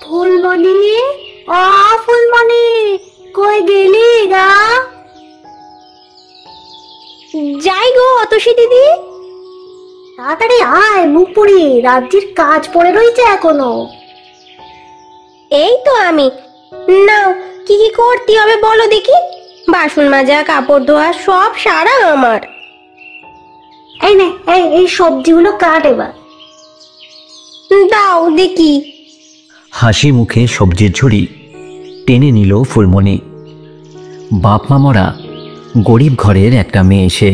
ফুলমণি, ও ফুলমণি, কই গেলি গা? যাই গো অতসী দিদি। তাড়াতাড়ি আয়, মুখ পুরি, রাজ্যের কাজ পড়ে রয়েছে এখনো। এই তো আমি। নাও, কি কি করতে হবে বলো দেখি। বাসন মাজা, কাপড় ধোয়া সব সারা আমার। এই নে, এই সবজিগুলো কাট এবার। দাও দেখি। হাসি মুখে সবজির ঝুড়ি টেনে নিল ফুলমণি। বাপ মা মরা গরিব ঘরের একটা মেয়ে সে।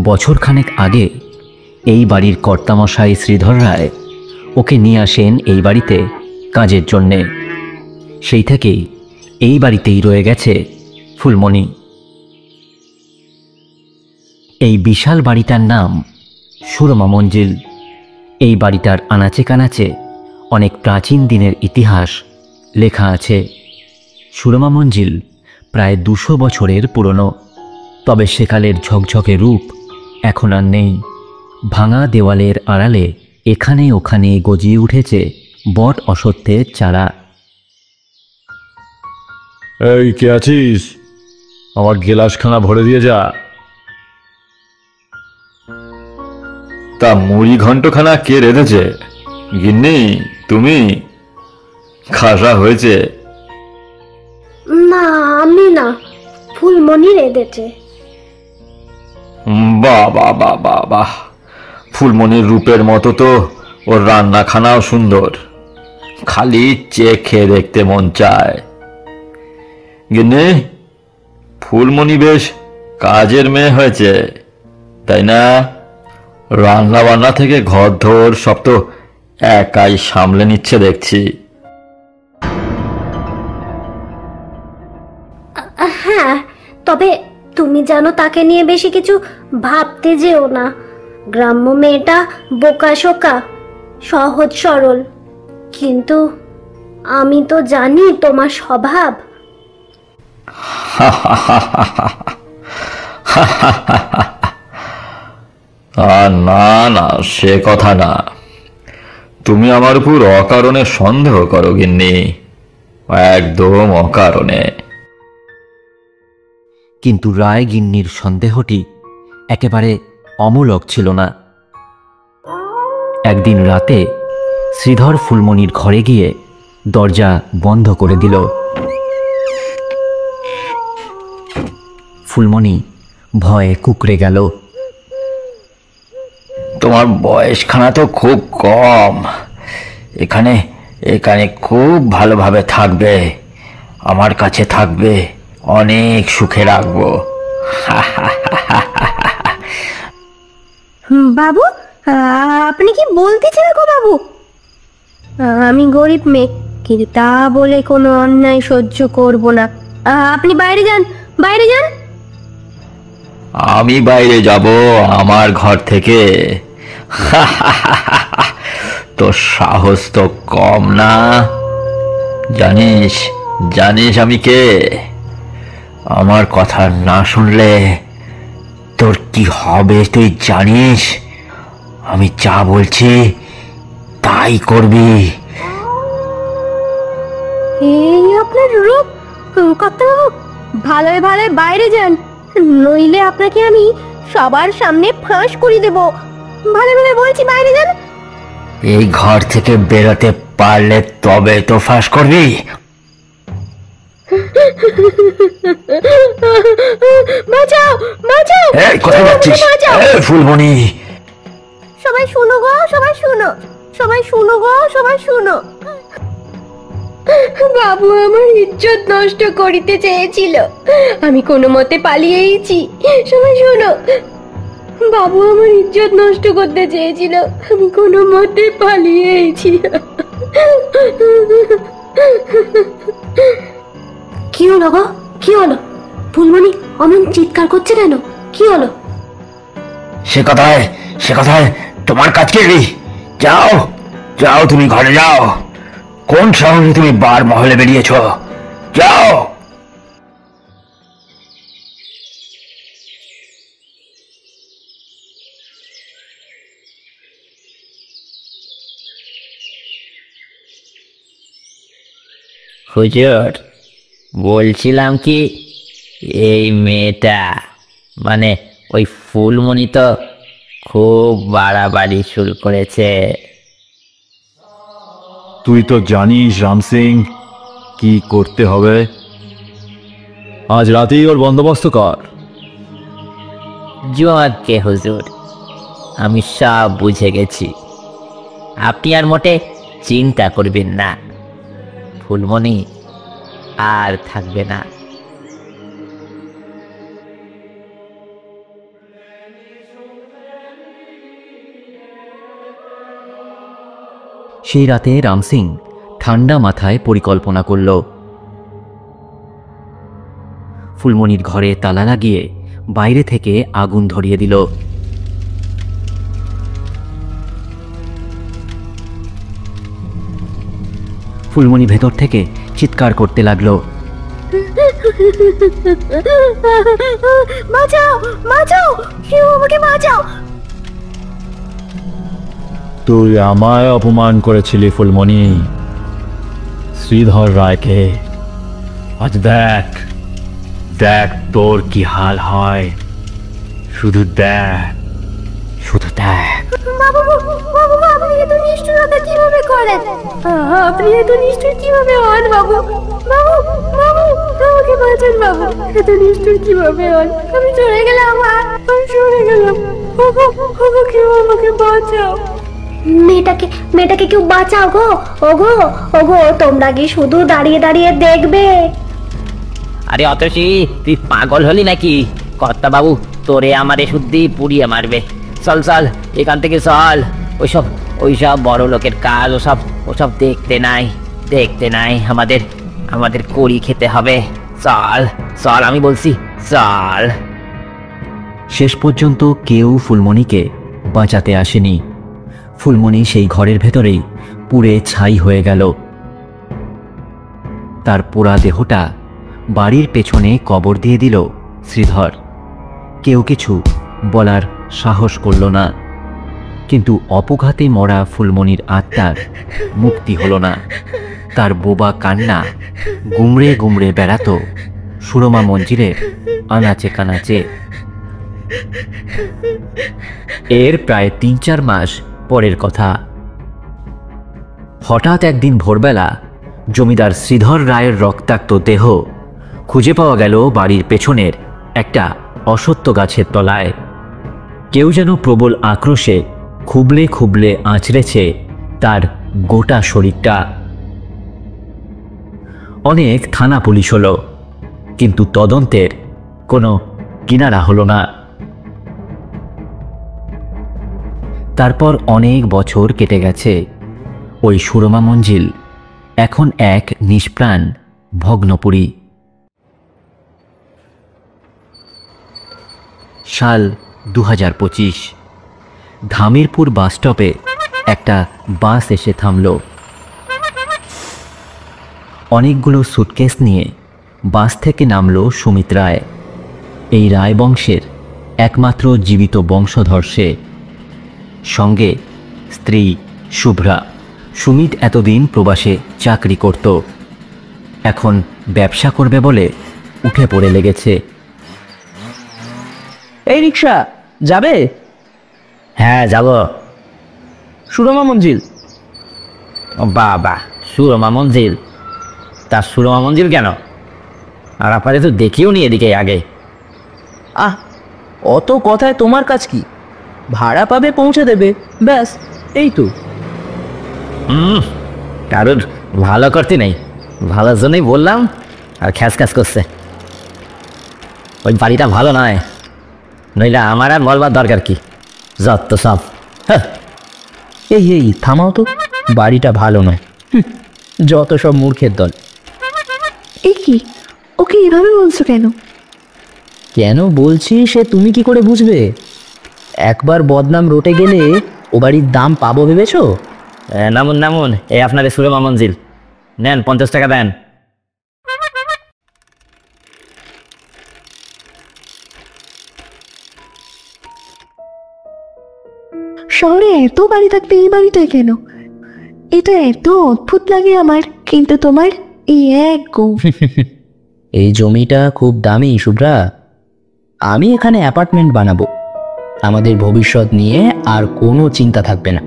বছরখানেক আগে এই বাড়ির কর্তামশাই শ্রীধর রায় ওকে নিয়ে আসেন এই বাড়িতে কাজের জন্যে। সেই থেকেই এই বাড়িতেই রয়ে গেছে ফুলমণি। এই বিশাল বাড়িটার নাম সুরমা মঞ্জিল। এই বাড়িটার আনাচে কানাচে অনেক প্রাচীন দিনের ইতিহাস লেখা আছে। সুরমা মঞ্জিল প্রায় 200 বছরের পুরনো, তবে সেকালের ঝকঝকে রূপ এখন আর নেই। ভাঙা দেওয়ালের আড়ালে এখানে ওখানে গজিয়ে উঠেছে বট অসত্যের চারা। এই কে আছিস? আমার গেলাসখানা ভরে দিয়ে যা। তা মুড়ি ঘন্টখানা কে রেঁধেছে? গিন্নি, তুমি? খাসা হয়েছে। না, আমি না, ফুলমণি রেঁধেছে। বাহ বাহ বাহ বাহ বাহ, ফুলমণির রূপের মতো তো ওর রান্নাখানাও সুন্দর। খালি চেয়ে খেয়ে দেখতে মন চায়। গিন্নি, ফুলমণি বেশ কাজের মেয়ে হয়েছে, তাই না? রান্না বান্না থেকে ঘর ধর সব তো একাই সামলে নিচ্ছে দেখছি। হ্যাঁ, তবে তুমি জানো তাকে নিয়ে বেশি কিছু ভাবতে যেও না। গ্রাম্য মেয়েটা বোকা শোকা, সহজ সরল। কিন্তু আমি তো জানি তোমার স্বভাব। না না, সে কথা না। তুমি আমার উপর অকারণে সন্দেহ করো গিন্নি, একদম অকারণে। কিন্তু রায় গিন্নির সন্দেহটি একেবারে অমূলক ছিল না। একদিন রাতে শ্রীধর ফুলমণির ঘরে গিয়ে দরজা বন্ধ করে দিল। ফুলমণি ভয়ে কুঁকড়ে গেল। তোমার বয়সখানা তো খুব কম। এখানে এখানে খুব ভালোভাবে থাকবে, আমার কাছে থাকবে, অনেক সুখে রাখবো। বাবু, আপনি কি বলতেছেন গো বাবু? আমি গরিব মেয়ে, কিন্তু তা বলে কোনো অন্যায় সহ্য করব না। আপনি বাইরে যান, বাইরে যান। আমি বাইরে যাব আমার ঘর থেকে? তোর সাহস তো কম না। জানিস জানিস আমি কে? আমার কথা না শুনলে তোর কি হবে তুই জানিস? আমি যা বলছি তাই করবি। এই আপনার রূপ! কর্তাবাবু, ভালোই ভালোই বাইরে যান, নইলে আপনাকে আমি সবার সামনে ফাঁস করে দেব। ভালো ভালো বলছি, বাইরে যান। এই ঘর থেকে বেরোতে পারলে তবে তো ফাঁস করবি। বাঁচাও, বাঁচাও! এই কোথায় যাচ্ছিস? এই ফুলমণি, সবাই শুনো গো, সবাই শুনো, সবাই শুনো গো, সবাই শুনো। বাবু আমার ইজ্জত নষ্ট করিতে চেয়েছিল, আমি কোনো মতে পালিয়েছি। সবাই শোনো, বাবু আমার ইজ্জত নষ্ট করতে চেয়েছিল, আমি কোনো মতে পালিয়েছি। কি হলো গো, কি হলো? ফুলমণি অমন চিৎকার করছে কেন? কি হলো? সে কথায় তোমার কাজ কি? যাও যাও, তুমি ঘরে যাও। কোন সাহসে তুমি বার মহলে বেরিয়েছ? যাও। হুজুর, বলছিলাম কি, এই মেয়েটা মানে ওই ফুলমণি তো খুব বাড়াবাড়ি শুরু করেছে। তুই তো জানিস রাম সিং কি করতে হবে। আজ রাতেই ওর বন্দোবস্ত কর। জোয়াকে হুজুর, আমি সব বুঝে গেছি, আপনি আর মোটে চিন্তা করবেন না, ফুলমণি আর থাকবে না। সেই রাতে রাম সিং ঠান্ডা মাথায় পরিকল্পনা করল। ফুলমণির ঘরে তালা লাগিয়ে বাইরে থেকে আগুন ধরিয়ে দিল। ফুলমণি ভেতর থেকে চিৎকার করতে লাগলো, বাঁচাও বাঁচাও, কেউ আমাকে বাঁচাও। তুই আমায় অপমান করেছিলি ফুলমণি, শ্রীধর রায়কে। আজ দেখ দেখ তোর কি হাল হয়, শুধু দেখ, শুধু দেখ। বাবু বাবু, আপনি এত নিষ্ঠুরতা কিভাবে করেন? আপনি এত নিষ্ঠুর কিভাবে হন বাবু? বাবু বাবু, আমাকে বাঁচান বাবু, এত নিষ্ঠুর কিভাবে হন? আমি চলে গেলাম, আমি চলে গেলাম। বাবু বাবু, কেউ আমাকে বাঁচাও। মেয়েটাকে কেউ বাঁচাও গো। ওগো ওগো, তোমরা কি শুধু দাঁড়িয়ে দাঁড়িয়ে দেখবে? আরে অতসী, তুই পাগল হলি নাকি? কর্তা বাবু তোরে আমারে শুদ্ধি পুড়িয়ে মারবে। চল চল এখান থেকে চল, ওইসব বড় লোকের কাজ, ওসব দেখতে নাই, আমাদের কড়ি খেতে হবে। চল চল, আমি বলছি চল। শেষ পর্যন্ত কেউ ফুলমণিকে বাঁচাতে আসেনি। ফুলমণি সেই ঘরের ভেতরেই পুড়ে ছাই হয়ে গেল। তার পোড়া দেহটা বাড়ির পেছনে কবর দিয়ে দিল শ্রীধর। কেউ কিছু বলার সাহস করল না, কিন্তু অপঘাতে মরা ফুলমণির আত্মার মুক্তি হল না। তার বোবা কান্না গুমড়ে গুমড়ে বেড়াত সুরমা মঞ্জিলের আনাচে কানাচে। এর প্রায় ৩-৪ মাস পরের কথা। হঠাৎ একদিন ভোরবেলা জমিদার শ্রীধর রায়ের রক্তাক্ত দেহ খুঁজে পাওয়া গেল বাড়ির পেছনের একটা অশ্বত্থ গাছের তলায়। কেউ যেন প্রবল আক্রোশে খুবলে খুবলে আঁচড়েছে তার গোটা শরীরটা। অনেক থানা পুলিশ হলো, কিন্তু তদন্তের কোনো কিনারা হলো না। তারপর অনেক বছর কেটে গেছে। ওই সুরমা মঞ্জিল এখন এক নিষ্প্রাণ ভগ্নপুরী। সাল 2025। ধামিরপুর বাসস্টপে একটা বাস এসে থামল। অনেকগুলো সুটকেস নিয়ে বাস থেকে নামল সুমিত রায়। এই রায় বংশের একমাত্র জীবিত বংশধর সে। সঙ্গে স্ত্রী শুভ্রা। সুমিত এতদিন প্রবাসে চাকরি করত, এখন ব্যবসা করবে বলে উঠে পড়ে লেগেছে। এই রিক্সা যাবে? হ্যাঁ যাব। সুরমা মঞ্জিল। বাবা, সুরমা মঞ্জিল? তা সুরমা মঞ্জিল কেন? আর আপনাদের তো দেখিও নি এদিকে আগে। আহ, অত কথায় তোমার কাজ কি? ভাড়া পাবে, পৌঁছে দেবে, ব্যাস, এই তো। কারোর ভালো করতে নেই, ভালোর জন্যই বললাম, আর খ্যাস খ্যাস করছে। ওই বাড়িটা ভালো নয়, নইলে আমার আর বলবার দরকার কি? যত সব। এই থামাও তো, বাড়িটা ভালো নয়, যত সব মূর্খের দল। এ কি, ওকে এভাবে বলছো কেন? কেন বলছি সে তুমি কি করে বুঝবে? একবার বদনাম রটে গেলে ও বাড়ির দাম পাবো ভেবেছো? নামুন নামুন, এই আপনাদের সুরমা মঞ্জিল, নেন 50 টাকা দেন। শহরে এত বাড়ি থাকতে এই বাড়িটাই কেন? এটা এত অদ্ভুত লাগে আমার, কিন্তু তোমার এই এক গো। এই জমিটা খুব দামি শুভ্রা। আমি এখানে অ্যাপার্টমেন্ট বানাবো। আমাদের ভবিষ্যৎ নিয়ে আর কোনো চিন্তা থাকবে না।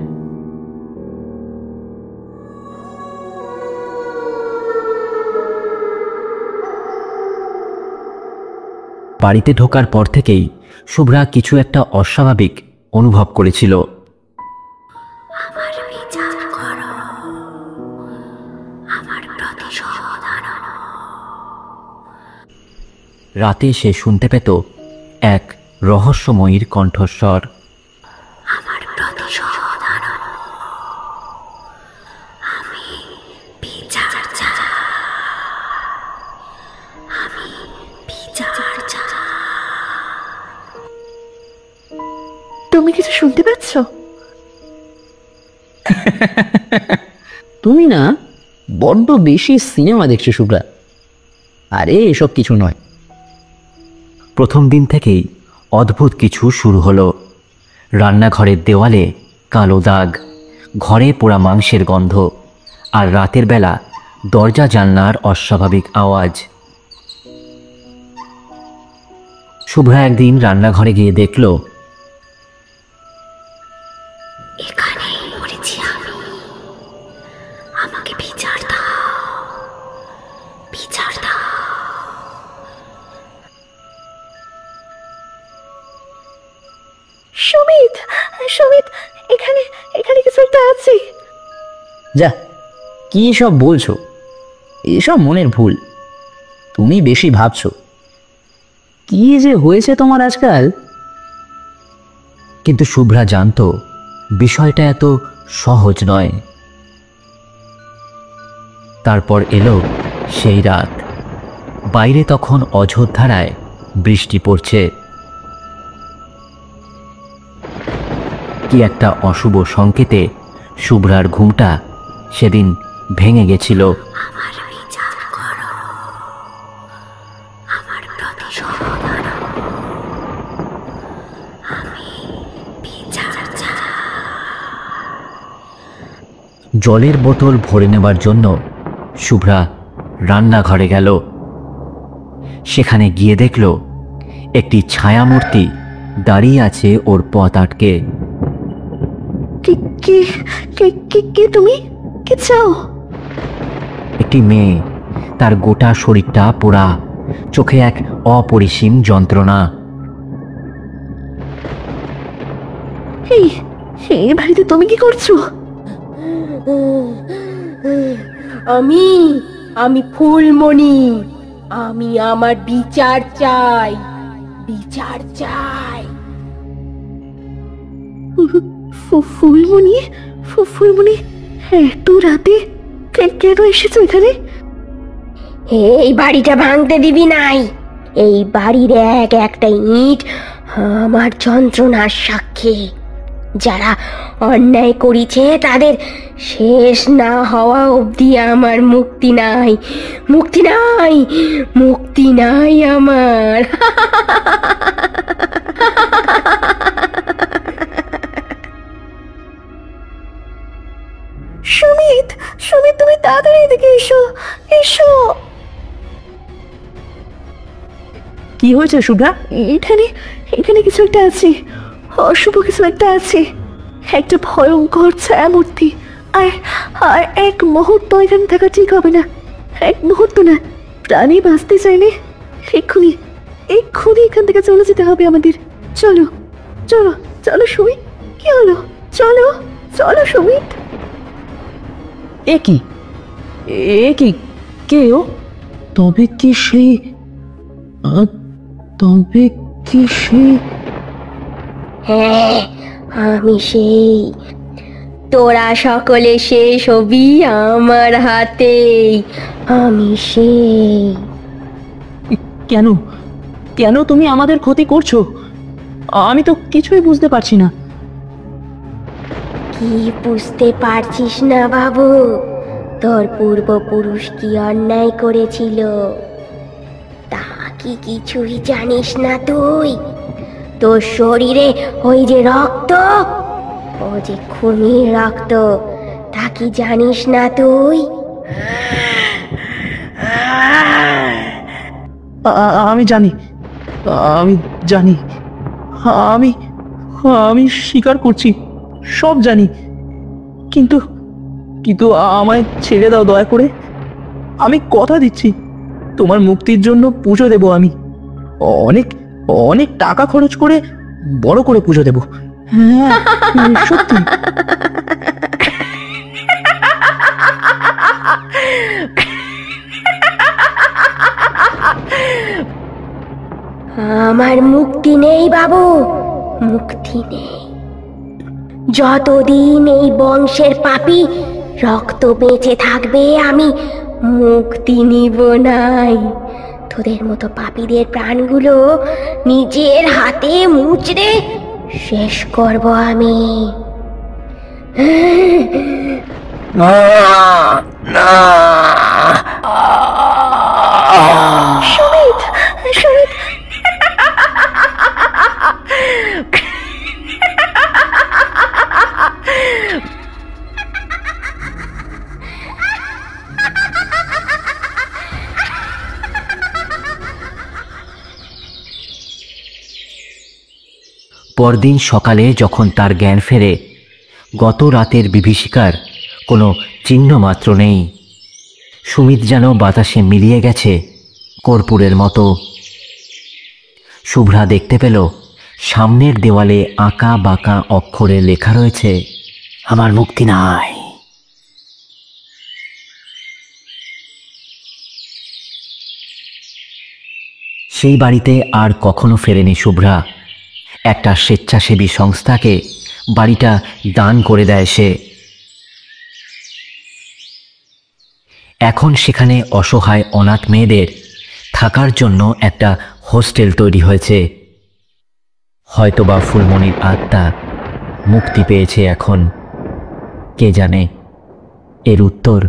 বাড়িতে ঢোকার পর থেকেই শুভ্রা কিছু একটা অস্বাভাবিক অনুভব করেছিল। রাতে সে শুনতে পেত এক রহস্যময়ীর কণ্ঠস্বর। তুমি কিছু শুনতে পাচ্ছ? তুমি না বড্ড বেশি সিনেমা দেখছো শুভ্রা। আরে এসব কিছু নয়। প্রথম দিন থেকেই অদ্ভুত কিছু শুরু হলো। রান্নাঘরের দেওয়ালে কালো দাগ, ঘরে পোড়া মাংসের গন্ধ, আর রাতের বেলা দরজা জানলার অস্বাভাবিক আওয়াজ। শুভ্রা একদিন রান্নাঘরে গিয়ে দেখল সুমিত, সুমিত, এখানে এখানে কিছু একটা আছে। যা, কি সব বলছো? এসব মনের ভুল। তুমি বেশি ভাবছো। কি যে হয়েছে তোমার আজকাল। কিন্তু শুভ্রা জানত বিষয়টা এত সহজ নয়। তারপর এলো সেই রাত। বাইরে তখন অঝোর ধারায় বৃষ্টি পড়ছে। কি একটা অশুভ সংকেতে শুভ্রার ঘুমটা সেদিন ভেঙে গেছিল। জলের বোতল ভরে নেবার জন্য শুভ্রা রান্নাঘরে গেল। সেখানে গিয়ে দেখল একটি ছায়ামূর্তি দাঁড়িয়ে আছে ওর পথ আটকে। কে তুমি? কে চাও? একটি মেয়ে, তার গোটা শরীরটা পোড়া, চোখে এক অপরিসীম যন্ত্রণা। এই বাড়িতে তুমি কি করছো? আমি ফুলমণি। আমি আমার বিচার চাই, বিচার চাই। ফুলমণি, ফুলমণি, এত রাতে কেন এসেছো এখানে? এই বাড়িটা ভাঙতে দিবি নাই। এই বাড়ির এক একটা ইট আমার যন্ত্রণার সাক্ষী। যারা অন্যায় করেছে তাদের শেষ না হওয়া অবধি আমার মুক্তি নাই, মুক্তি নাই, মুক্তি নাই আমার। সুমিত, সুমিত, তুমি তাড়াতাড়ি এদিকে এসো, এসো। কি হয়েছে শুভ্রা? এখানে কিছু একটা আছে, অশুভ কিছু একটা আছে। একটা ভয়ঙ্কর ছায়ামূর্তি। আর এক মুহূর্ত এখানে থাকা ঠিক হবে না। এক মুহূর্ত না, প্রাণী বাঁচতে চাইলে এক্ষুনি এখান থেকে চলে যেতে হবে আমাদের। চলো চলো চলো সুমিত, কি হলো? চলো চলো সুমিত। এ কি কে ও? তবে কি সেই হ্যাঁ, আমি সেই। তোরা সকলে শেষ হবি আমার হাতে। আমি সেই। কেন তুমি আমাদের ক্ষতি করছো? আমি তো কিছুই বুঝতে পারছি না। কি বুঝতে পারছিস না বাবু? তোর পূর্বপুরুষ কি অন্যায় করেছিল তা কি কিছুই জানিস না তুই? তোর শরীরে ওই যে রক্ত, ও যে খুনির রক্ত, তা কি জানিস না তুই? আমি জানি, আমি জানি, আমি আমি স্বীকার করছি, সব জানি, কিন্তু কিন্তু আমায় ছেড়ে দাও দয়া করে। আমি কথা দিচ্ছি তোমার মুক্তির জন্য পুজো দেব। আমি অনেক অনেক টাকা খরচ করে বড় করে পুজো দেব। হ্যাঁ, সত্যি। আমার মুক্তি নেই বাবু, মুক্তি নেই। যতদিন এই বংশের পাপী রক্ত বেঁচে থাকবে আমি মুক্তি নিব নাই। তোদের মতো পাপীদের প্রাণগুলো নিজের হাতে মুচড়ে শেষ করব আমি। সুমিত, সুমিত, পরদিন সকালে যখন তার জ্ঞান ফেরে, গত রাতের বিভীষিকার কোনো চিহ্ন মাত্র নেই। সুমিত যেন বাতাসে মিলিয়ে গেছে কর্পূরের মতো। শুভ্রা দেখতে পেল সামনের দেওয়ালে আঁকা বাঁকা অক্ষরে লেখা রয়েছে, আমার মুক্তি নাই। সেই বাড়িতে আর কখনো ফেরেনি শুভ্রা। একটা স্বেচ্ছাসেবী সংস্থাকে বাড়িটা দান করে দেয় সে। এখন সেখানে অসহায় অনাথ মেয়েদের থাকার জন্য একটা হোস্টেল তৈরি হয়েছে। হয়তোবা ফুলমণির আত্মা মুক্তি পেয়েছে এখন। কে জানে, এর উত্তর